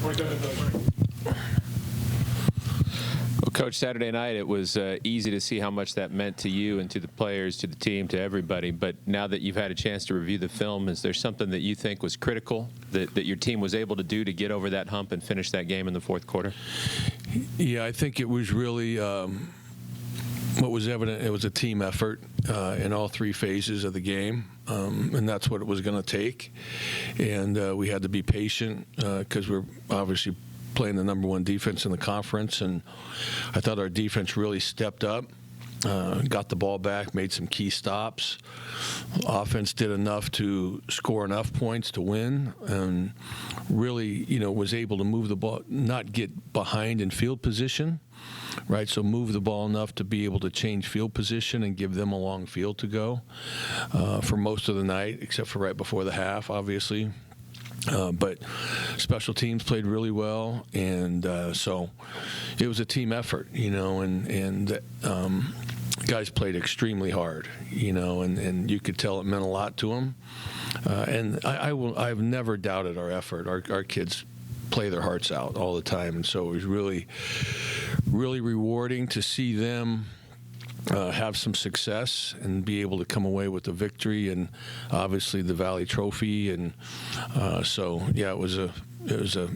Well, Coach, Saturday night it was easy to see how much that meant to you and to the players, to the team, to everybody. But now that you've had a chance to review the film, is there something that you think was critical that your team was able to do to get over that hump and finish that game in the fourth quarter? Yeah, I think it was really what was evident. It was a team effort in all three phases of the game, and that's what it was going to take. And we had to be patient because we're obviously playing the #1 defense in the conference, and I thought our defense really stepped up, got the ball back, made some key stops. Offense did enough to score enough points to win, and really, was able to move the ball, not get behind in field position, right? So move the ball enough to be able to change field position and give them a long field to go for most of the night, except for right before the half, obviously. But special teams played really well, and so it was a team effort, and guys played extremely hard, and you could tell it meant a lot to them. And I've never doubted our effort. Our kids play their hearts out all the time, and so it was really, really rewarding to see them have some success and be able to come away with the victory and obviously the Valley Trophy. And so, yeah, it was a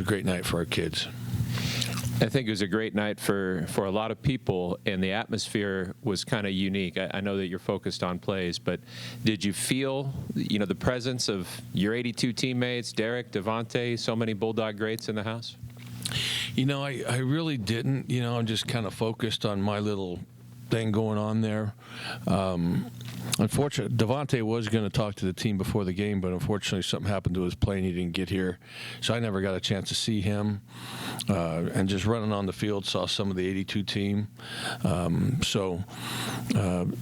great night for our kids. I think it was a great night for a lot of people, and the atmosphere was kind of unique. I know that you're focused on plays, but did you feel, the presence of your 82 teammates, Derek, Devontae, so many Bulldog greats in the house? I really didn't. I'm just kind of focused on my little thing going on there. Unfortunately, Devontae was going to talk to the team before the game, but unfortunately something happened to his plane. He didn't get here, so I never got a chance to see him. And just running on the field, saw some of the 82 team. So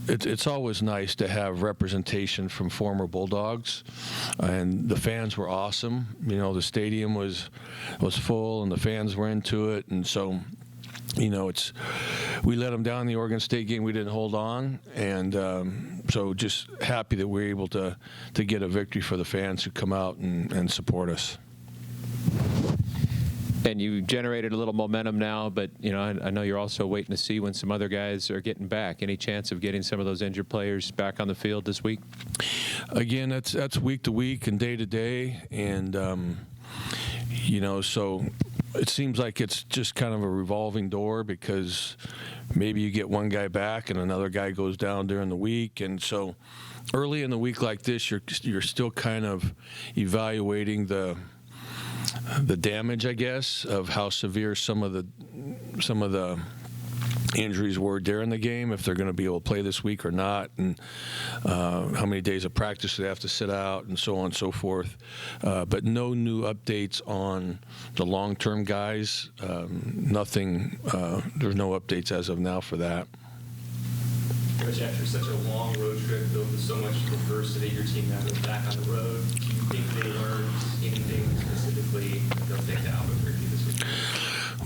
it's always nice to have representation from former Bulldogs, and the fans were awesome. The stadium was full, and the fans were into it, and so. We let them down in the Oregon State game. We didn't hold on, and so just happy that we're able to get a victory for the fans who come out and support us. And you generated a little momentum now, but I know you're also waiting to see when some other guys are getting back. Any chance of getting some of those injured players back on the field this week? Again, that's week to week and day to day, and so. It seems like it's just kind of a revolving door because maybe you get one guy back and another guy goes down during the week. And so early in the week like this, you're still kind of evaluating the damage, I guess, of how severe some of the injuries were during the game, if they're going to be able to play this week or not, and how many days of practice they have to sit out, and so on and so forth. But no new updates on the long-term guys. Nothing. There's no updates as of now for that. Coach, after such a long road trip filled with so much adversity, your team now goes back on the road. Do you think they learned anything specifically that they'll take to Albuquerque this week?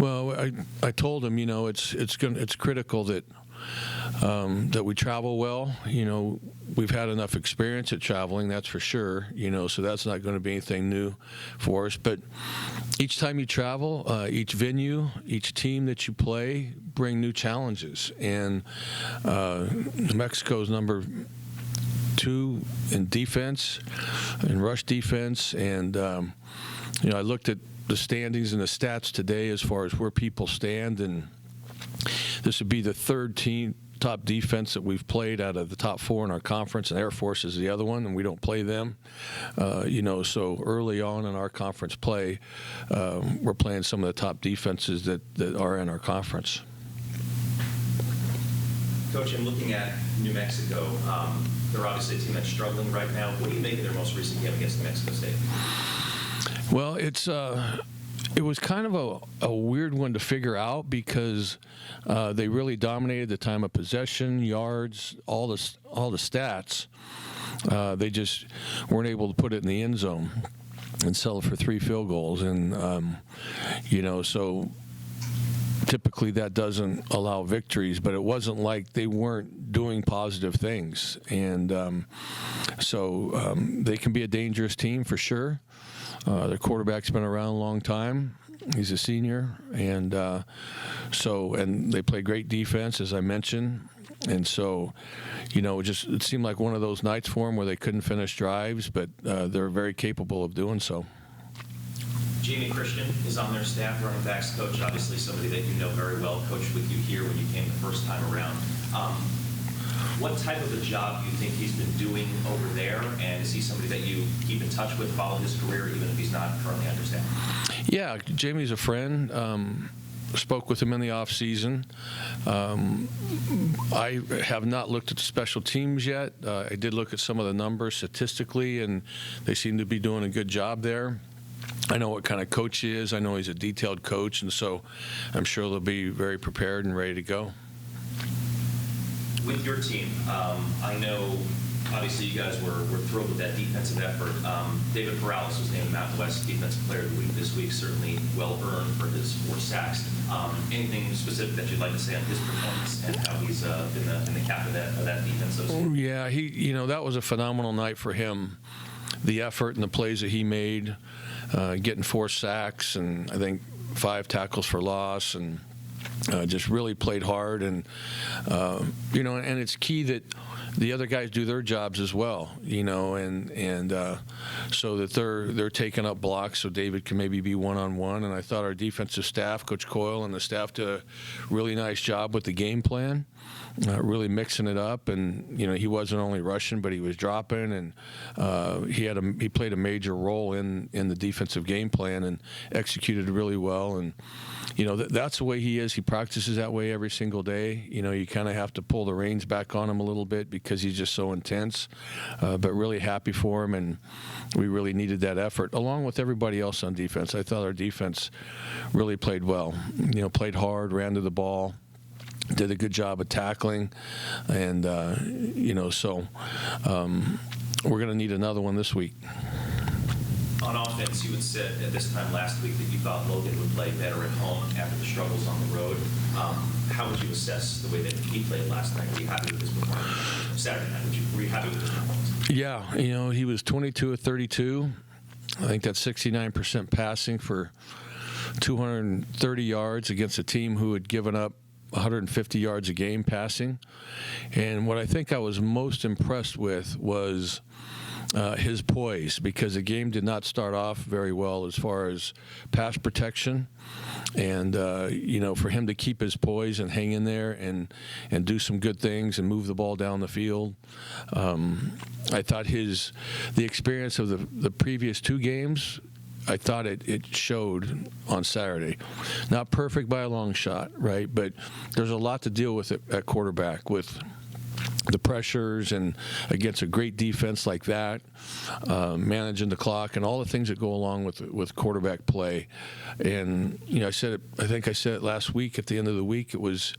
Well, I told him, it's critical that that we travel well. We've had enough experience at traveling, that's for sure. So that's not going to be anything new for us. But each time you travel, each venue, each team that you play, bring new challenges. And New Mexico's number 2 in defense, in rush defense, and I looked at the standings and the stats today as far as where people stand, and this would be the third team top defense that we've played out of the top 4 in our conference, and Air Force is the other one, and we don't play them. So early on in our conference play, we're playing some of the top defenses that are in our conference. Coach, in looking at New Mexico, they're obviously a team that's struggling right now. What do you make of their most recent game against New Mexico State? Well, it was kind of a weird one to figure out because they really dominated the time of possession, yards, all the stats. They just weren't able to put it in the end zone and sell it for 3 field goals, and so typically that doesn't allow victories, but it wasn't like they weren't doing positive things. And so they can be a dangerous team for sure. Their quarterback's been around a long time. He's a senior, and and they play great defense, as I mentioned. And so, it seemed like one of those nights for them where they couldn't finish drives, but they're very capable of doing so. Jamie Christian is on their staff, running backs coach, obviously somebody that you know very well, coached with you here when you came the first time around. What type of a job do you think he's been doing over there, and is he somebody that you keep in touch with, follow his career, even if he's not currently on your staff? Yeah, Jamie's a friend. Spoke with him in the off season. I have not looked at the special teams yet. I did look at some of the numbers statistically, and they seem to be doing a good job there. I know what kind of coach he is. I know he's a detailed coach, and so I'm sure they'll be very prepared and ready to go. With your team, I know obviously you guys were thrilled with that defensive effort. David Perales was named Mountain West Defensive Player of the Week this week, certainly well earned for his 4 sacks. Anything specific that you'd like to say on his performance and how he's been in the cap of that defense? Yeah, that was a phenomenal night for him. The effort and the plays that he made, getting 4 sacks and I think 5 tackles for loss, and just really played hard, and and it's key that the other guys do their jobs as well, and so that they're taking up blocks so David can maybe be one-on-one. And I thought our defensive staff, Coach Coyle and the staff, did a really nice job with the game plan, really mixing it up. And he wasn't only rushing, but he was dropping, and he played a major role in the defensive game plan and executed really well. And that's the way he is. He practices that way every single day. You kind of have to pull the reins back on him a little bit because he's just so intense. But really happy for him, and we really needed that effort, along with everybody else on defense. I thought our defense really played well. Played hard, ran to the ball, did a good job of tackling, and so we're going to need another one this week. On offense, you had said at this time last week that you thought Logan would play better at home after the struggles on the road. How would you assess the way that he played last night? Were you happy with his performance? Saturday night, were you happy with his performance? Yeah, he was 22 of 32. I think that's 69% passing for 230 yards against a team who had given up 150 yards a game passing. And what I think I was most impressed with was his poise, because the game did not start off very well as far as pass protection, and for him to keep his poise and hang in there and do some good things and move the ball down the field. I thought the experience of the previous 2 games, I thought it showed on Saturday. Not perfect by a long shot, right? But there's a lot to deal with at quarterback, with the pressures and against a great defense like that, managing the clock and all the things that go along with quarterback play. And I think I said it last week at the end of the week. It was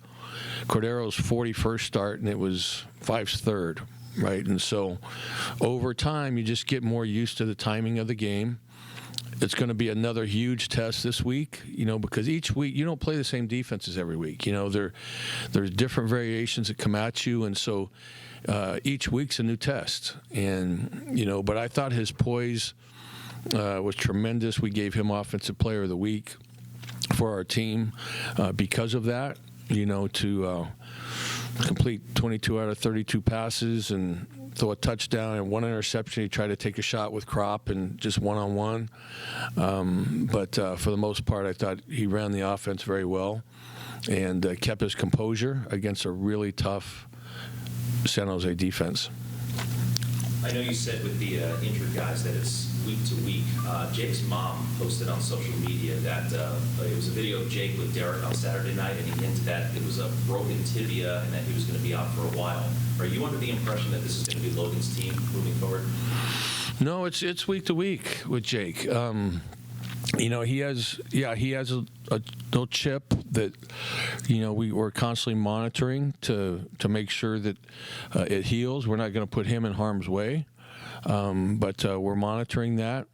Cordero's 41st start, and it was Fife's 3rd, right? And so over time, you just get more used to the timing of the game. It's going to be another huge test this week, because each week you don't play the same defenses every week. There's different variations that come at you, and so each week's a new test. And but I thought his poise was tremendous. We gave him Offensive Player of the Week for our team because of that. To complete 22 out of 32 passes and throw a touchdown and 1 interception. He tried to take a shot with Kropp and just one-on-one. But for the most part, I thought he ran the offense very well and kept his composure against a really tough San Jose defense. I know you said with the injured guys that it's week to week. Jake's mom posted on social media that it was a video of Jake with Derek on Saturday night, and he hinted that it was a broken tibia and that he was going to be out for a while. Are you under the impression that this is going to be Logan's team moving forward? No, it's week to week with Jake. He has a little chip that we're constantly monitoring to make sure that it heals. We're not going to put him in harm's way, but we're monitoring that.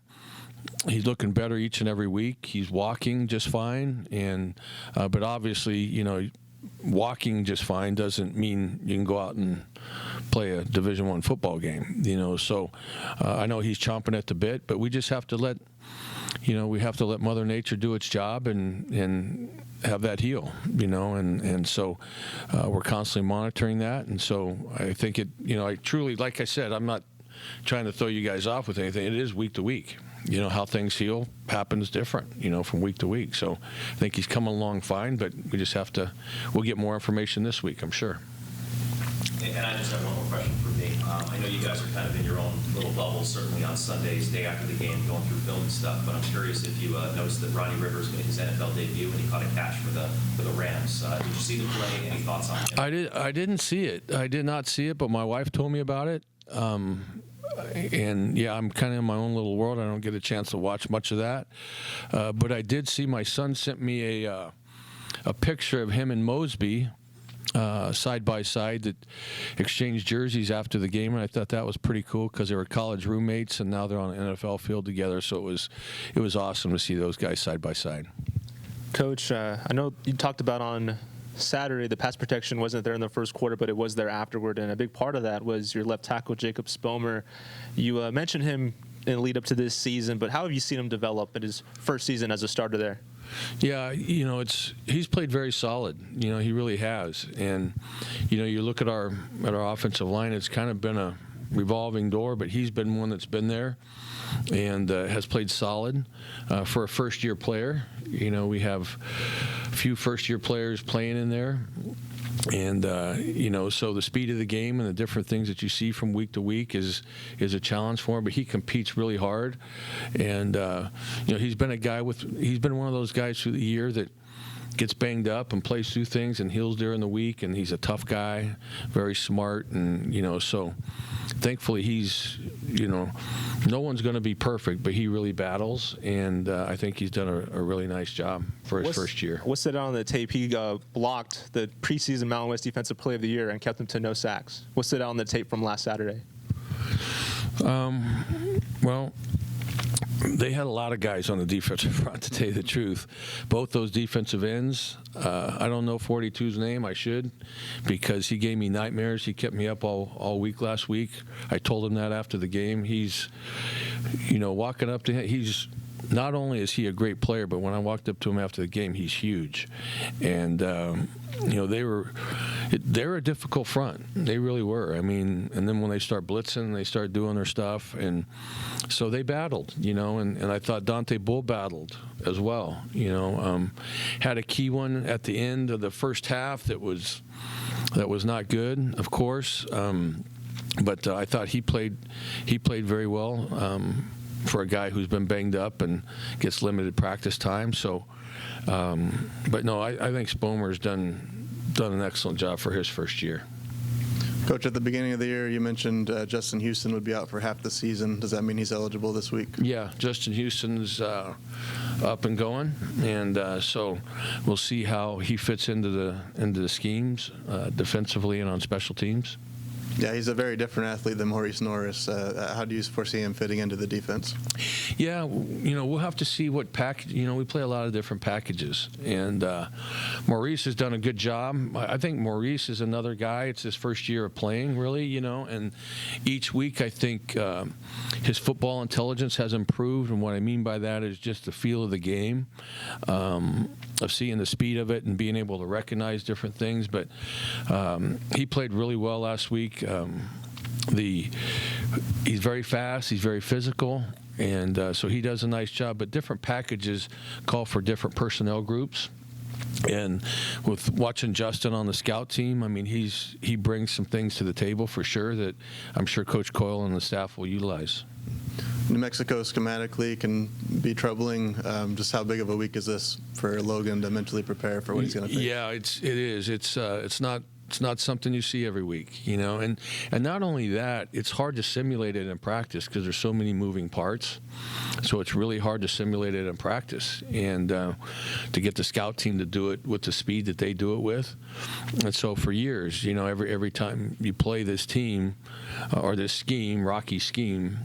He's looking better each and every week. He's walking just fine, and but obviously, walking just fine doesn't mean you can go out and play a Division I football game. So I know he's chomping at the bit, but we just have to let we have to let Mother Nature do its job and have that heal, and so we're constantly monitoring that. And so I think I truly, like I said, I'm not trying to throw you guys off with anything. It is week to week. How things heal happens different, from week to week. So I think he's coming along fine, but we just we'll get more information this week, I'm sure. And I just have one more question for me. I know you guys are kind of in your own little bubble, certainly on Sundays, day after the game, going through film and stuff. But I'm curious if you noticed that Ronnie Rivers made his NFL debut and he caught a catch for the Rams. Did you see the play? Any thoughts on it? I didn't see it. I did not see it, but my wife told me about it. And yeah, I'm kind of in my own little world. I don't get a chance to watch much of that. But I did see, my son sent me a picture of him and Mosby side by side that exchanged jerseys after the game, and I thought that was pretty cool because they were college roommates and now they're on an NFL field together. So it was awesome to see those guys side by side. Coach, I know you talked about on Saturday the pass protection wasn't there in the first quarter, but it was there afterward, and a big part of that was your left tackle Jacob Spomer. You mentioned him in the lead up to this season, but how have you seen him develop in his first season as a starter there? Yeah, he's played very solid. He really has. And you look at our offensive line, it's kind of been a revolving door, but he's been one that's been there and has played solid for a first-year player. We have a few first-year players playing in there. And, so the speed of the game and the different things that you see from week to week is a challenge for him, but he competes really hard. And, he's been one of those guys through the year that gets banged up and plays through things and heals during the week, and he's a tough guy, very smart, and so thankfully he's no one's going to be perfect, but he really battles, and I think he's done a really nice job for his first year. What's it on the tape? He blocked the preseason Mountain West Defensive Player of the Year and kept him to no sacks. What's it on the tape from last Saturday? Well, they had a lot of guys on the defensive front, to tell you the truth. Both those defensive ends, I don't know 42's name. I should, because he gave me nightmares. He kept me up all week last week. I told him that after the game. He's, walking up to him, he's not only is he a great player, but when I walked up to him after the game, he's huge. And, they were a difficult front. They really were. I mean, and then when they start blitzing, they start doing their stuff. And so they battled, and I thought Dante Bull battled as well, had a key one at the end of the first half that was not good, of course. But I thought he played very well. For a guy who's been banged up and gets limited practice time. So, but no, I think Spomer's done an excellent job for his first year. Coach, at the beginning of the year, you mentioned Justin Houston would be out for half the season. Does that mean he's eligible this week? Yeah, Justin Houston's up and going, and so we'll see how he fits into the schemes defensively and on special teams. Yeah, he's a very different athlete than Maurice Norris. How do you foresee him fitting into the defense? Yeah, we'll have to see what package. We play a lot of different packages, and Maurice has done a good job. I think Maurice is another guy. It's his first year of playing, really, and each week I think his football intelligence has improved, and what I mean by that is just the feel of the game, of seeing the speed of it and being able to recognize different things. But he played really well last week. He's very fast. He's very physical, and so he does a nice job. But different packages call for different personnel groups. And with watching Justin on the scout team, I mean, he brings some things to the table for sure that I'm sure Coach Coyle and the staff will utilize. New Mexico schematically can be troubling. Just how big of a week is this for Logan to mentally prepare for what he's going to face? Yeah, it is. It's not something you see every week, and not only that, it's hard to simulate it in practice because there's so many moving parts. So it's really hard to simulate it in practice and to get the scout team to do it with the speed that they do it with. And so for years, every time you play this team or this scheme, Rocky scheme,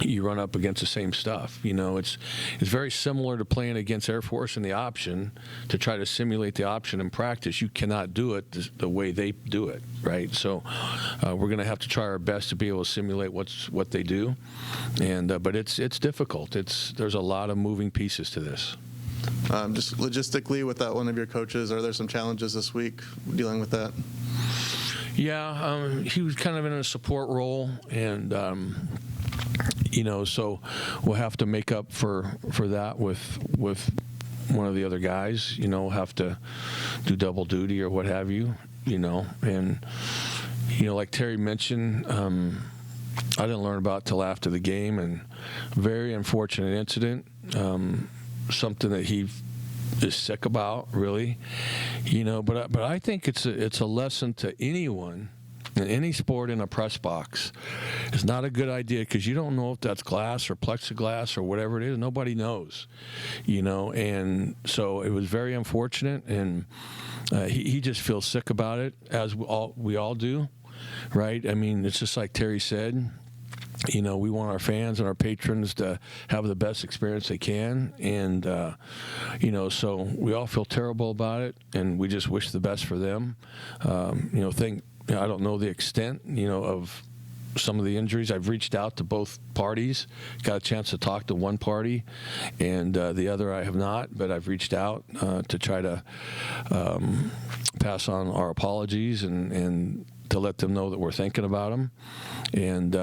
you run up against the same stuff. It's very similar to playing against Air Force in the option to try to simulate the option in practice. You cannot do it the way they do it, right? So we're going to have to try our best to be able to simulate what they do, and but it's difficult. There's a lot of moving pieces to this. Just logistically, without one of your coaches, are there some challenges this week dealing with that? Yeah, he was kind of in a support role, and so we'll have to make up for that with one of the other guys. Have to do double duty or what have you. And like Terry mentioned, I didn't learn about it till after the game, and very unfortunate incident. Something that he is sick about, really. But I think it's a lesson to anyone in any sport in a press box. It's not a good idea because you don't know if that's glass or plexiglass or whatever it is. Nobody knows, and so it was very unfortunate, and he just feels sick about it, as we all do, right? I mean, it's just like Terry said. We want our fans and our patrons to have the best experience they can, and so we all feel terrible about it, and we just wish the best for them. I don't know the extent, of some of the injuries. I've reached out to both parties, got a chance to talk to one party, and the other I have not, but I've reached out to try to pass on our apologies and to let them know that we're thinking about them. And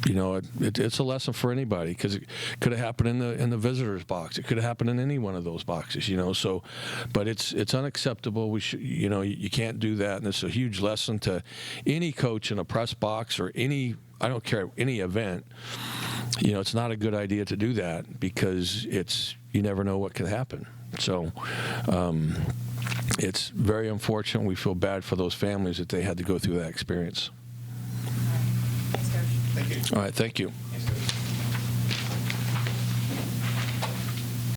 it's a lesson for anybody, because it could have happened in the visitors box. It could have happened in any one of those boxes, So, but it's unacceptable. We should, you can't do that, and it's a huge lesson to any coach in a press box or I don't care, any event. It's not a good idea to do that, because you never know what can happen. So. It's very unfortunate. We feel bad for those families that they had to go through that experience. Thanks, Coach. Thank you. All right, thank you.